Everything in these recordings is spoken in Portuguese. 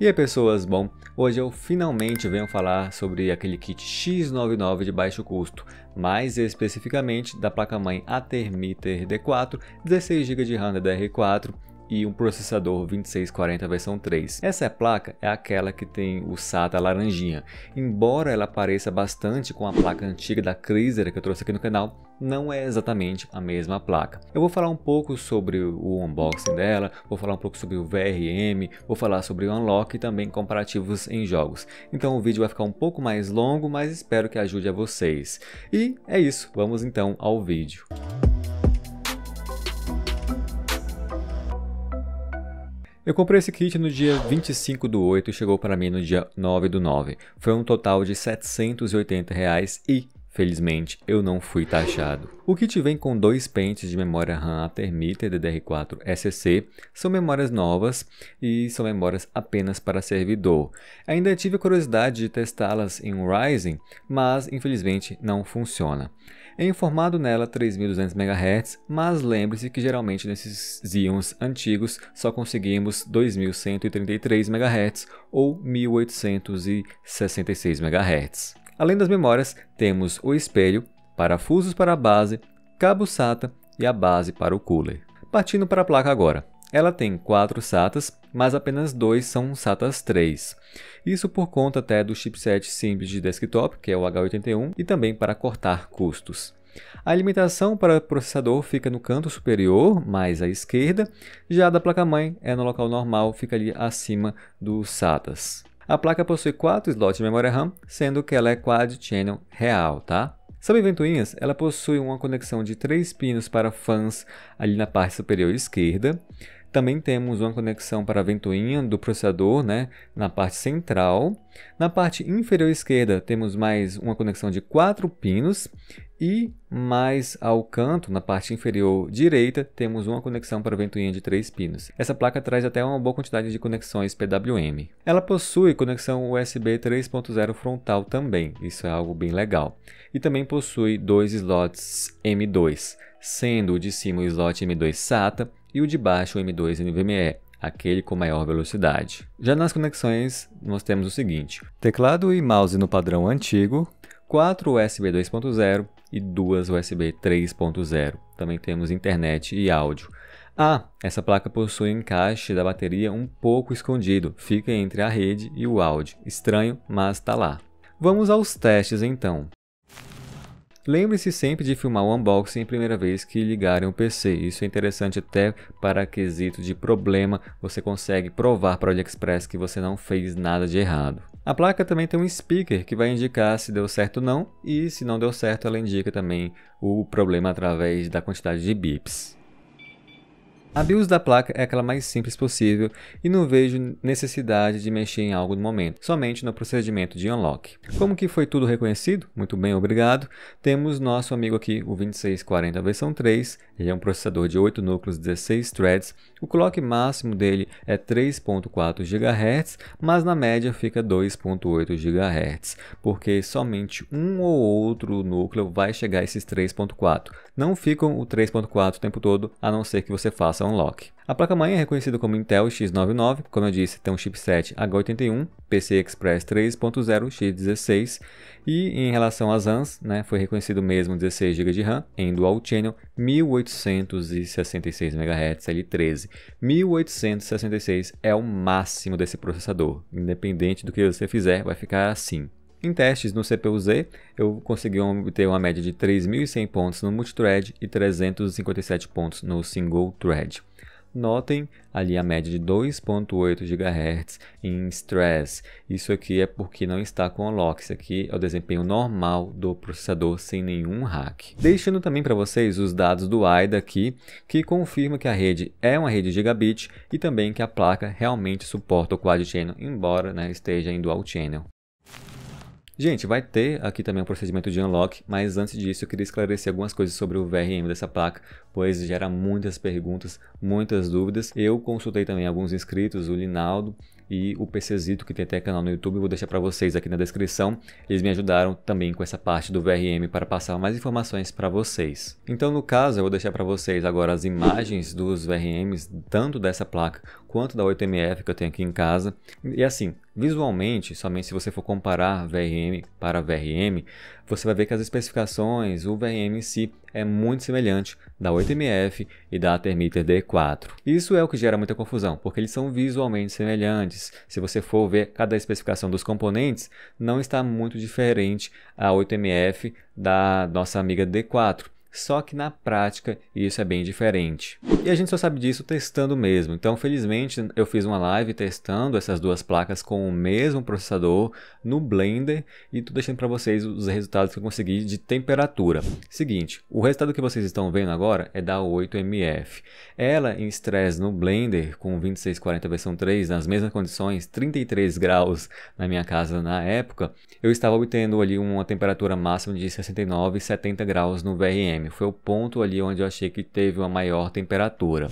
E aí pessoas, bom, hoje eu finalmente venho falar sobre aquele kit X99 de baixo custo, mais especificamente da placa-mãe Atermeter D4, 16 GB de RAM DDR4 e um processador 2640 versão 3. Essa placa é aquela que tem o SATA laranjinha. Embora ela pareça bastante com a placa antiga da Chrysler que eu trouxe aqui no canal, não é exatamente a mesma placa. Eu vou falar um pouco sobre o unboxing dela, vou falar um pouco sobre o VRM, vou falar sobre o unlock e também comparativos em jogos. Então o vídeo vai ficar um pouco mais longo, mas espero que ajude a vocês. E é isso, vamos então ao vídeo. Eu comprei esse kit no dia 25/8 e chegou para mim no dia 9/9. Foi um total de R$ 780 e, felizmente, eu não fui taxado. O kit vem com 2 pentes de memória RAM Atermeter DDR4 SC, são memórias novas e são memórias apenas para servidor. Ainda tive a curiosidade de testá-las em um Ryzen, mas infelizmente não funciona. É informado nela 3200 MHz, mas lembre-se que geralmente nesses Xeons antigos só conseguimos 2133 MHz ou 1866 MHz. Além das memórias, temos o espelho, parafusos para a base, cabo SATA e a base para o cooler. Partindo para a placa agora. Ela tem 4 SATAs, mas apenas 2 são SATAs 3. Isso por conta até do chipset simples de desktop, que é o H81, e também para cortar custos. A alimentação para o processador fica no canto superior, mais à esquerda, já a da placa-mãe é no local normal, fica ali acima dos SATAs. A placa possui 4 slots de memória RAM, sendo que ela é Quad Channel real, tá? Sobre ventoinhas, ela possui uma conexão de 3 pinos para fãs ali na parte superior esquerda. Também temos uma conexão para a ventoinha do processador, na parte central. Na parte inferior esquerda temos mais uma conexão de 4 pinos e mais ao canto, na parte inferior direita, temos uma conexão para a ventoinha de 3 pinos. Essa placa traz até uma boa quantidade de conexões PWM. Ela possui conexão USB 3.0 frontal também, isso é algo bem legal. E também possui 2 slots M2, sendo o de cima o slot M2 SATA e o de baixo o M2 NVMe, aquele com maior velocidade. Já nas conexões nós temos o seguinte: teclado e mouse no padrão antigo, 4 USB 2.0 e 2 USB 3.0. Também temos internet e áudio. Essa placa possui um encaixe da bateria um pouco escondido, fica entre a rede e o áudio. Estranho, mas está lá. Vamos aos testes então. Lembre-se sempre de filmar o unboxing a primeira vez que ligarem o PC. Isso é interessante até para quesito de problema. Você consegue provar para o AliExpress que você não fez nada de errado. A placa também tem um speaker que vai indicar se deu certo ou não. E se não deu certo, ela indica também o problema através da quantidade de bips. A BIOS da placa é aquela mais simples possível e não vejo necessidade de mexer em algo no momento, somente no procedimento de unlock. Como que foi tudo reconhecido? Muito bem, obrigado. Temos nosso amigo aqui, o 2640 versão 3, ele é um processador de 8 núcleos, 16 threads, o clock máximo dele é 3.4 GHz, mas na média fica 2.8 GHz, porque somente um ou outro núcleo vai chegar a esses 3.4. Não ficam o 3.4 o tempo todo, a não ser que você faça unlock. A placa-mãe é reconhecida como Intel X99, como eu disse, tem um chipset H81, PCI Express 3.0 X16 e em relação às RAMs, foi reconhecido mesmo 16 GB de RAM em Dual Channel 1866 MHz L13. 1866 é o máximo desse processador, independente do que você fizer, vai ficar assim. Em testes no CPU-Z, eu consegui obter uma média de 3.100 pontos no multithread e 357 pontos no single thread. Notem ali a média de 2.8 GHz em stress. Isso aqui é porque não está com unlock. Isso aqui é o desempenho normal do processador sem nenhum hack. Deixando também para vocês os dados do AIDA aqui, que confirma que a rede é uma rede gigabit e também que a placa realmente suporta o Quad Channel, embora esteja em Dual Channel. Gente, vai ter aqui também um procedimento de unlock, mas antes disso eu queria esclarecer algumas coisas sobre o VRM dessa placa, pois gera muitas perguntas, muitas dúvidas. Eu consultei também alguns inscritos, o Linaldo, e o PCzito, que tem até canal no YouTube, eu vou deixar para vocês aqui na descrição. Eles me ajudaram também com essa parte do VRM para passar mais informações para vocês. Então, no caso, eu vou deixar para vocês agora as imagens dos VRMs, tanto dessa placa quanto da 8MF que eu tenho aqui em casa. E assim, visualmente, somente se você for comparar VRM para VRM, você vai ver que as especificações, o VRM em si, é muito semelhante da 8MF e da Thermiter D4. Isso é o que gera muita confusão, porque eles são visualmente semelhantes. Se você for ver cada especificação dos componentes, não está muito diferente a 8MF da nossa amiga D4. Só que na prática isso é bem diferente. E a gente só sabe disso testando mesmo. Então, felizmente, eu fiz uma live testando essas duas placas com o mesmo processador no Blender e estou deixando para vocês os resultados que eu consegui de temperatura. Seguinte, o resultado que vocês estão vendo agora é da 8MF. Ela em stress no Blender com 2640 versão 3, nas mesmas condições, 33 graus na minha casa na época, eu estava obtendo ali uma temperatura máxima de 69 e 70 graus no VRM. Foi o ponto ali onde eu achei que teve uma maior temperatura.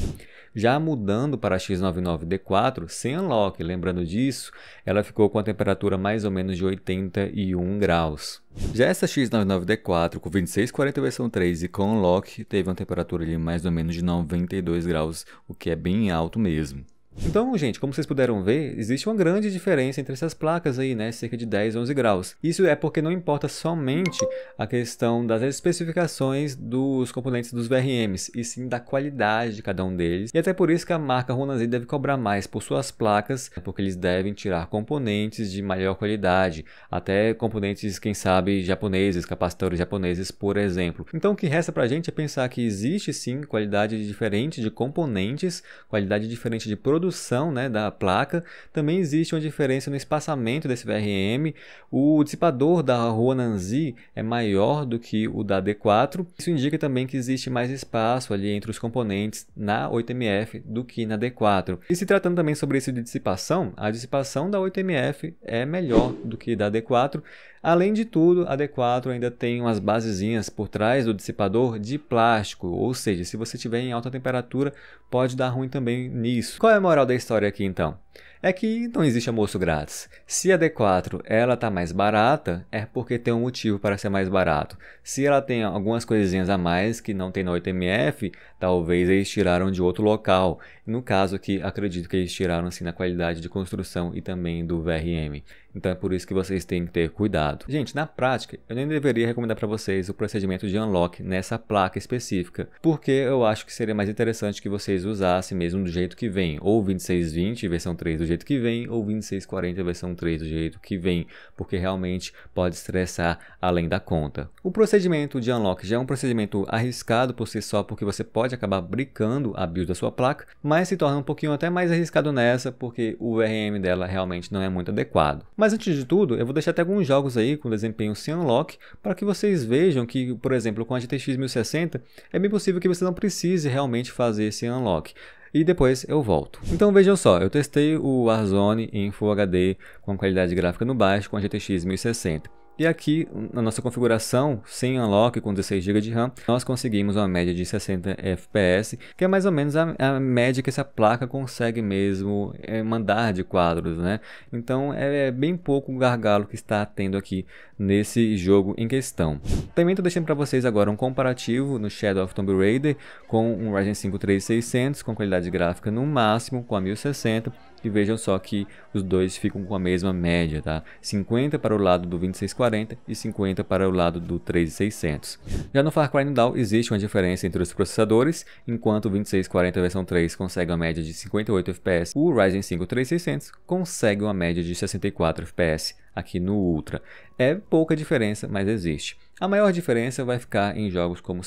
Já mudando para a X99D4, sem unlock, lembrando disso, ela ficou com a temperatura mais ou menos de 81 graus. Já essa X99D4 com 2640 versão 3 e com unlock teve uma temperatura ali mais ou menos de 92 graus, o que é bem alto mesmo. Então, gente, como vocês puderam ver, existe uma grande diferença entre essas placas aí, né? Cerca de 10, 11 graus. Isso é porque não importa somente a questão das especificações dos componentes dos VRMs, e sim da qualidade de cada um deles. E até por isso que a marca Honanzy deve cobrar mais por suas placas, porque eles devem tirar componentes de maior qualidade, até componentes, quem sabe, japoneses, capacitores japoneses, por exemplo. Então, o que resta pra gente é pensar que existe sim qualidade diferente de componentes, qualidade diferente de produção, né, da placa. Também existe uma diferença no espaçamento desse VRM. O dissipador da Honanzy é maior do que o da D4. Isso indica também que existe mais espaço ali entre os componentes na 8MF do que na D4. E se tratando também sobre isso de dissipação, a dissipação da 8MF é melhor do que da D4. Além de tudo, a D4 ainda tem umas basezinhas por trás do dissipador de plástico, ou seja, se você estiver em alta temperatura, pode dar ruim também nisso. Qual é a moral da história aqui então? É que não existe almoço grátis. Se a D4 ela tá mais barata, é porque tem um motivo para ser mais barato. Se ela tem algumas coisinhas a mais que não tem na 8MF, talvez eles tiraram de outro local. No caso aqui, acredito que eles tiraram assim na qualidade de construção e também do VRM. Então é por isso que vocês têm que ter cuidado. Gente, na prática, eu nem deveria recomendar para vocês o procedimento de unlock nessa placa específica, porque eu acho que seria mais interessante que vocês usassem mesmo do jeito que vem, ou 2620 versão 3 do jeito que vem, ou 2640 versão 3 do jeito que vem, porque realmente pode estressar além da conta. O procedimento de unlock já é um procedimento arriscado por si só, porque você pode acabar brincando a BIOS da sua placa, mas se torna um pouquinho até mais arriscado nessa, porque o VRM dela realmente não é muito adequado. Mas antes de tudo, eu vou deixar até alguns jogos aí com desempenho sem unlock, para que vocês vejam que, por exemplo, com a GTX 1060, é bem possível que você não precise realmente fazer esse unlock. E depois eu volto. Então vejam só, eu testei o Warzone em Full HD com qualidade gráfica no baixo com a GTX 1060. E aqui, na nossa configuração, sem unlock com 16 GB de RAM, nós conseguimos uma média de 60 FPS, que é mais ou menos a média que essa placa consegue mesmo mandar de quadros, né? Então é bem pouco o gargalo que está tendo aqui nesse jogo em questão. Também estou deixando para vocês agora um comparativo no Shadow of Tomb Raider com um Ryzen 5 3600 com qualidade gráfica no máximo com a 1060. E vejam só que os dois ficam com a mesma média, tá? 50 para o lado do 2640 e 50 para o lado do 3600. Já no Far Cry New Dawn existe uma diferença entre os processadores, enquanto o 2640 versão 3 consegue uma média de 58 FPS, o Ryzen 5 3600 consegue uma média de 64 FPS aqui no Ultra. É pouca diferença, mas existe. A maior diferença vai ficar em jogos como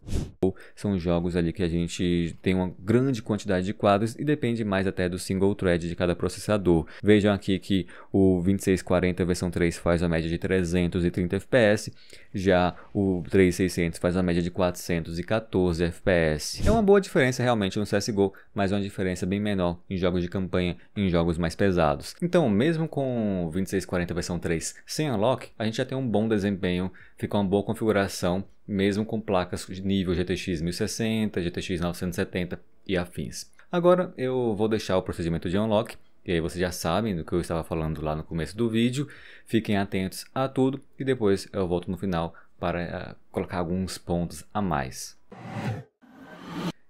são jogos ali que a gente tem uma grande quantidade de quadros e depende mais até do single thread de cada processador. Vejam aqui que o 2640 versão 3 faz a média de 330 FPS, já o 3600 faz a média de 414 FPS. É uma boa diferença realmente no CSGO, mas é uma diferença bem menor em jogos de campanha, em jogos mais pesados. Então, mesmo com o 2640 versão 3 sem unlock, a gente já tem um bom desempenho, fica uma boa configuração, mesmo com placas de nível GTX 1060, GTX 970 e afins. Agora eu vou deixar o procedimento de unlock E aí vocês já sabem do que eu estava falando lá no começo do vídeo. Fiquem atentos a tudo e depois eu volto no final para colocar alguns pontos a mais.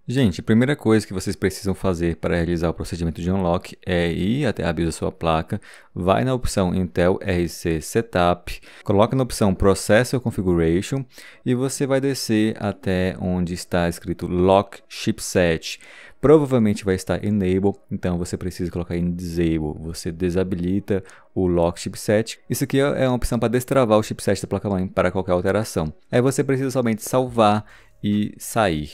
Gente, a primeira coisa que vocês precisam fazer para realizar o procedimento de unlock é ir até a BIOS da sua placa, vai na opção Intel RC Setup, coloca na opção Processor Configuration e você vai descer até onde está escrito Lock Chipset. Provavelmente vai estar Enable, então você precisa colocar em Disable, você desabilita o Lock Chipset. Isso aqui é uma opção para destravar o chipset da placa-mãe para qualquer alteração. Aí você precisa somente salvar e sair.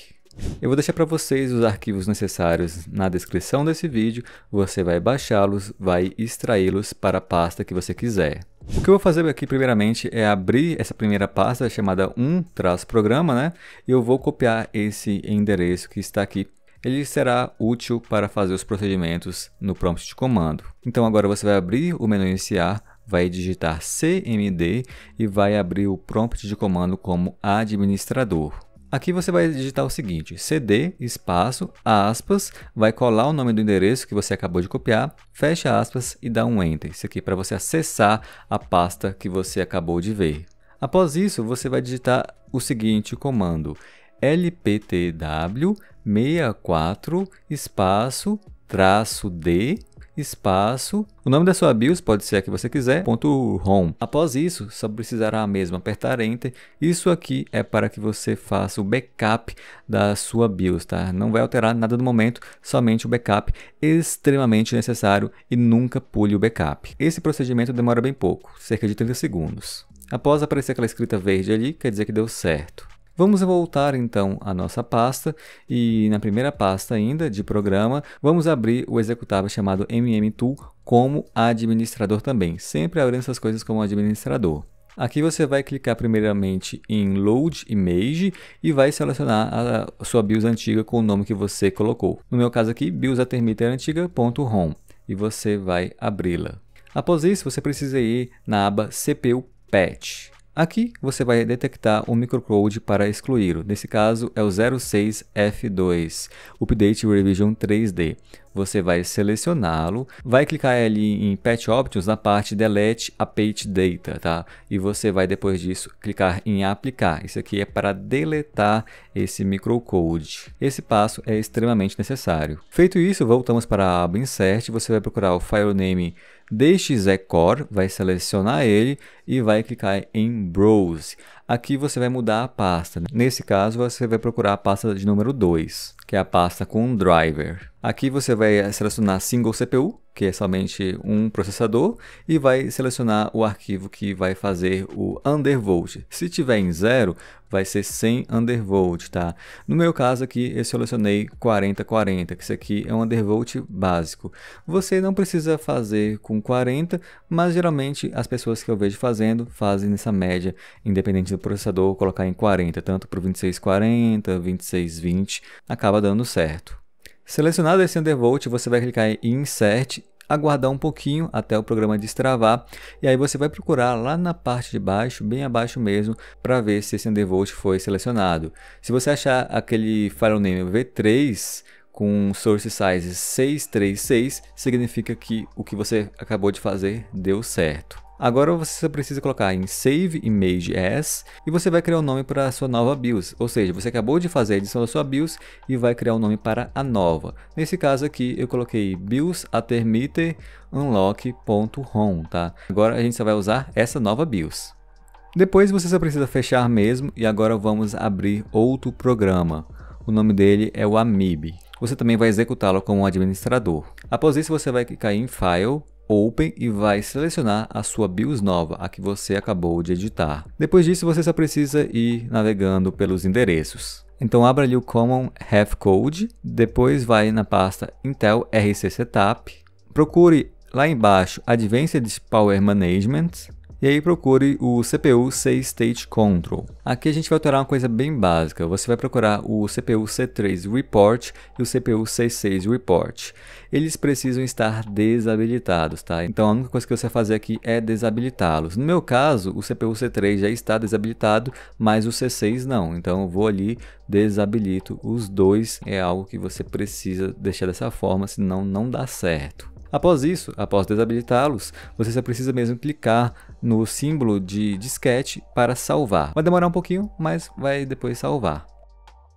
Eu vou deixar para vocês os arquivos necessários na descrição desse vídeo, você vai baixá-los, vai extraí-los para a pasta que você quiser. O que eu vou fazer aqui primeiramente é abrir essa primeira pasta chamada 1-programa, né? E eu vou copiar esse endereço que está aqui. Ele será útil para fazer os procedimentos no prompt de comando. Então agora você vai abrir o menu iniciar, vai digitar cmd e vai abrir o prompt de comando como administrador. Aqui você vai digitar o seguinte, cd, espaço, aspas, vai colar o nome do endereço que você acabou de copiar, fecha aspas e dá um enter. Isso aqui é para você acessar a pasta que você acabou de ver. Após isso, você vai digitar o seguinte comando, lptw64, espaço, -d, espaço, o nome da sua BIOS pode ser a que você quiser, .home. Após isso, só precisará mesmo apertar Enter. Isso aqui é para que você faça o backup da sua BIOS, tá? Não vai alterar nada no momento, somente o backup extremamente necessário e nunca pule o backup. Esse procedimento demora bem pouco, cerca de 30 segundos. Após aparecer aquela escrita verde ali, quer dizer que deu certo. Vamos voltar então à nossa pasta e na primeira pasta ainda de programa, vamos abrir o executável chamado mmtool como administrador também, sempre abrindo essas coisas como administrador. Aqui você vai clicar primeiramente em Load Image e vai selecionar a sua BIOS antiga com o nome que você colocou. No meu caso aqui, BIOS Atermeter antiga.rom e você vai abri-la. Após isso, você precisa ir na aba CPU Patch. Aqui você vai detectar um microcode para excluí-lo. Nesse caso é o 06F2, Update Revision 3D. Você vai selecioná-lo, vai clicar ali em Patch Options na parte Delete a Patch Data, tá? E você vai depois disso clicar em Aplicar. Isso aqui é para deletar esse microcode. Esse passo é extremamente necessário. Feito isso, voltamos para a aba Insert. Você vai procurar o file name DXEcore, vai selecionar ele e vai clicar em Browse. Aqui você vai mudar a pasta. Nesse caso, você vai procurar a pasta de número 2, que é a pasta com driver. Aqui você vai selecionar Single CPU, que é somente um processador, e vai selecionar o arquivo que vai fazer o undervolt. Se tiver em 0, vai ser 100 undervolt, tá? No meu caso aqui, eu selecionei 4040, que isso aqui é um undervolt básico. Você não precisa fazer com 40, mas geralmente as pessoas que eu vejo fazem nessa média, independente do processador, colocar em 40, tanto para o 2640, 2620, acaba dando certo. Selecionado esse undervolt, você vai clicar em Insert, aguardar um pouquinho até o programa destravar e aí você vai procurar lá na parte de baixo, bem abaixo mesmo, para ver se esse undervolt foi selecionado. Se você achar aquele file name V3 com source size 636, significa que o que você acabou de fazer deu certo. Agora você só precisa colocar em Save Image As e você vai criar um nome para a sua nova BIOS. Ou seja, você acabou de fazer a edição da sua BIOS e vai criar um nome para a nova. Nesse caso aqui eu coloquei BIOS Atermeter Unlock.rom, tá? Agora a gente só vai usar essa nova BIOS. Depois você só precisa fechar mesmo e agora vamos abrir outro programa. O nome dele é o Amib. Você também vai executá-lo como administrador. Após isso você vai clicar em File, Open e vai selecionar a sua BIOS nova, a que você acabou de editar. Depois disso, você só precisa ir navegando pelos endereços. Então, abra ali o Common Half Code, depois vai na pasta Intel RC Setup, procure lá embaixo Advanced Power Management, e aí procure o CPU C-State Control. Aqui a gente vai alterar uma coisa bem básica. Você vai procurar o CPU C3 Report e o CPU C6 Report. Eles precisam estar desabilitados, tá? Então a única coisa que você vai fazer aqui é desabilitá-los. No meu caso, o CPU C3 já está desabilitado, mas o C6 não. Então eu vou ali, desabilito os dois. É algo que você precisa deixar dessa forma, senão não dá certo. Após isso, após desabilitá-los, você só precisa mesmo clicar no símbolo de disquete para salvar. Vai demorar um pouquinho, mas vai depois salvar.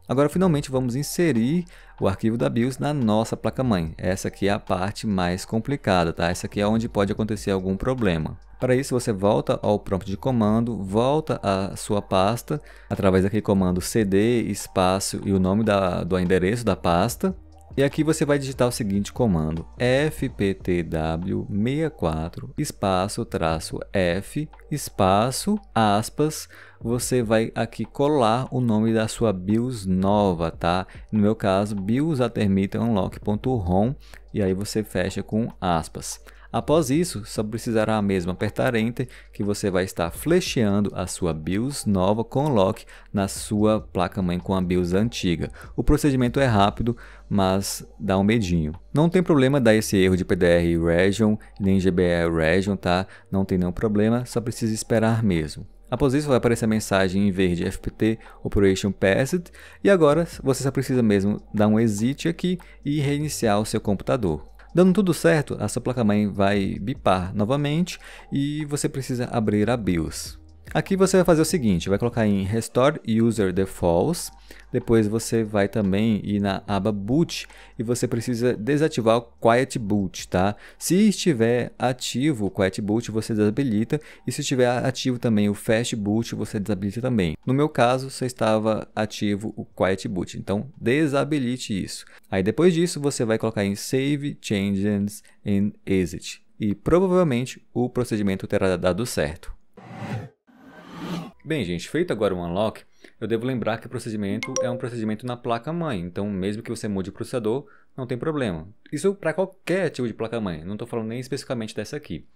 Agora, finalmente, vamos inserir o arquivo da BIOS na nossa placa-mãe. Essa aqui é a parte mais complicada, tá? Essa aqui é onde pode acontecer algum problema. Para isso, você volta ao prompt de comando, volta à sua pasta, através daquele comando cd, espaço e o nome do endereço da pasta. E aqui você vai digitar o seguinte comando, fptw64, espaço, traço F, espaço, aspas, você vai aqui colar o nome da sua BIOS nova, tá? No meu caso, BIOS_unlock.rom, e aí você fecha com aspas. Após isso, só precisará mesmo apertar Enter, que você vai estar flasheando a sua BIOS nova com lock na sua placa-mãe com a BIOS antiga. O procedimento é rápido, mas dá um medinho. Não tem problema dar esse erro de PDR Region, nem GBE Region, tá? Não tem nenhum problema, só precisa esperar mesmo. Após isso vai aparecer a mensagem em verde FPT Operation Passed, e agora você só precisa mesmo dar um exit aqui e reiniciar o seu computador. Dando tudo certo, a sua placa-mãe vai bipar novamente e você precisa abrir a BIOS. Aqui você vai fazer o seguinte, vai colocar em Restore User Defaults, depois você vai também ir na aba Boot e você precisa desativar o Quiet Boot, tá? Se estiver ativo o Quiet Boot, você desabilita, e se estiver ativo também o Fast Boot, você desabilita também. No meu caso, só estava ativo o Quiet Boot, então desabilite isso. Aí depois disso, você vai colocar em Save Changes and Exit, e provavelmente o procedimento terá dado certo. Bem, gente, feito agora o unlock, eu devo lembrar que o procedimento é um procedimento na placa-mãe, então mesmo que você mude o processador, não tem problema. Isso para qualquer tipo de placa-mãe, não estou falando nem especificamente dessa aqui.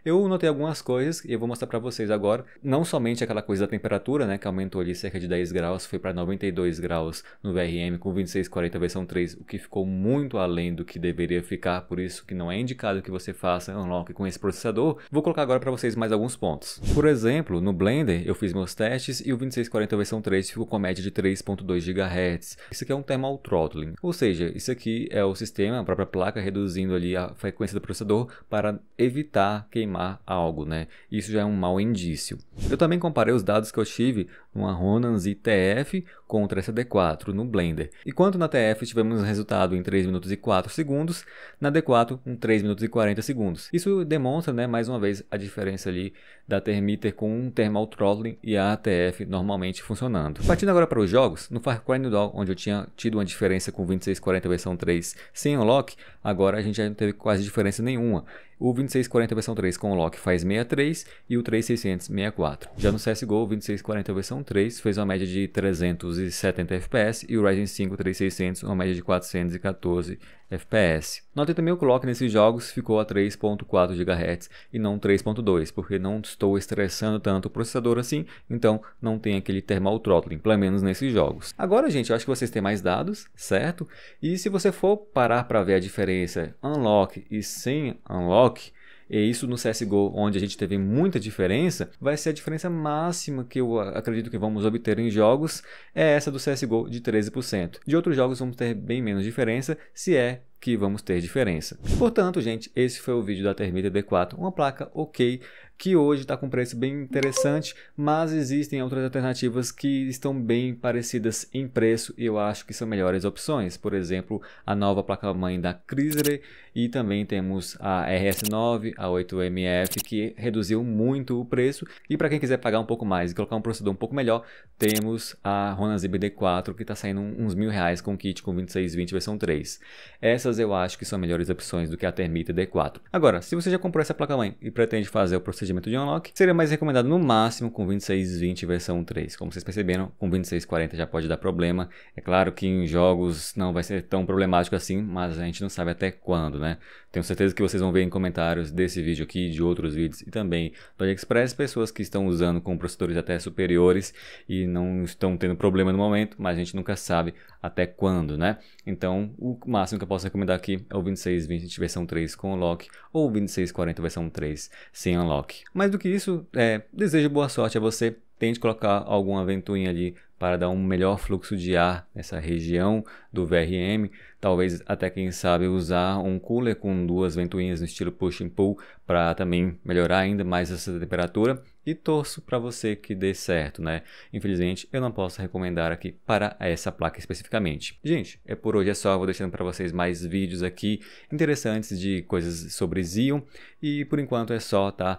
Eu notei algumas coisas e eu vou mostrar para vocês agora, não somente aquela coisa da temperatura, né, que aumentou ali cerca de 10 graus, foi para 92 graus no VRM com 2640 versão 3, o que ficou muito além do que deveria ficar, por isso que não é indicado que você faça unlock com esse processador. Vou colocar agora para vocês mais alguns pontos. Por exemplo, no Blender eu fiz meus testes e o 2640 versão 3 ficou com média de 3.2 GHz. Isso aqui é um thermal throttling, ou seja, isso aqui é o sistema, a própria placa, reduzindo ali a frequência do processador para evitar queimar algo, né? Isso já é um mau indício. Eu também comparei os dados que eu tive numa Ronin ZTF contra essa D4 no Blender. Enquanto na TF tivemos um resultado em 3 minutos e 4 segundos, na D4 em 3 minutos e 40 segundos. Isso demonstra, né, mais uma vez a diferença ali da Thermiter com um Thermal Throttling e a ATF normalmente funcionando. Partindo agora para os jogos, no Far Cry New Dawn, onde eu tinha tido uma diferença com 2640 versão 3 sem unlock, agora a gente já não teve quase diferença nenhuma. O 2640 versão 3 com unlock faz 63 e o 3600 64. Já no CSGO, o 2640 versão 3 fez uma média de 370 FPS e o Ryzen 5 3600 uma média de 414 FPS. Notem também o clock nesses jogos ficou a 3.4 GHz e não 3.2, porque não estou estressando tanto o processador assim, então não tem aquele thermal throttling, pelo menos nesses jogos. Agora, gente, eu acho que vocês têm mais dados, certo? E se você for parar para ver a diferença unlock e sem unlock, e isso no CSGO, onde a gente teve muita diferença, vai ser a diferença máxima que eu acredito que vamos obter em jogos, é essa do CSGO de 13%. De outros jogos vamos ter bem menos diferença, se é que vamos ter diferença. Portanto, gente, esse foi o vídeo da Thermiter D4, uma placa ok, que hoje está com preço bem interessante, mas existem outras alternativas que estão bem parecidas em preço e eu acho que são melhores opções. Por exemplo, a nova placa-mãe da Chrysler, e também temos a RS9, a 8MF, que reduziu muito o preço. E para quem quiser pagar um pouco mais e colocar um processador um pouco melhor, temos a Ronin ZB-D4, que está saindo uns R$1.000 com kit com 2620 versão 3. Essas eu acho que são melhores opções do que a Thermiter D4. Agora, se você já comprou essa placa-mãe e pretende fazer o procedimento de unlock, seria mais recomendado no máximo com 2620 versão 3. Como vocês perceberam, com 2640 já pode dar problema. É claro que em jogos não vai ser tão problemático assim, mas a gente não sabe até quando, né? Tenho certeza que vocês vão ver em comentários desse vídeo aqui, de outros vídeos e também do AliExpress, pessoas que estão usando com processadores até superiores e não estão tendo problema no momento, mas a gente nunca sabe até quando, né? Então, o máximo que eu posso recomendar aqui é o 2620 versão 3 com unlock ou o 2640 versão 3 sem unlock. Mais do que isso, desejo boa sorte a você. Tente colocar alguma ventoinha ali para dar um melhor fluxo de ar nessa região do VRM. Talvez até, quem sabe, usar um cooler com 2 ventoinhas no estilo push and pull para também melhorar ainda mais essa temperatura. E torço para você que dê certo, né? Infelizmente, eu não posso recomendar aqui para essa placa especificamente. Gente, por hoje é só. Vou deixando para vocês mais vídeos aqui interessantes de coisas sobre Xeon. E por enquanto é só, tá?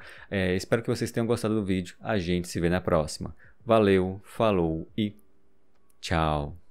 Espero que vocês tenham gostado do vídeo. A gente se vê na próxima. Valeu, falou e tchau!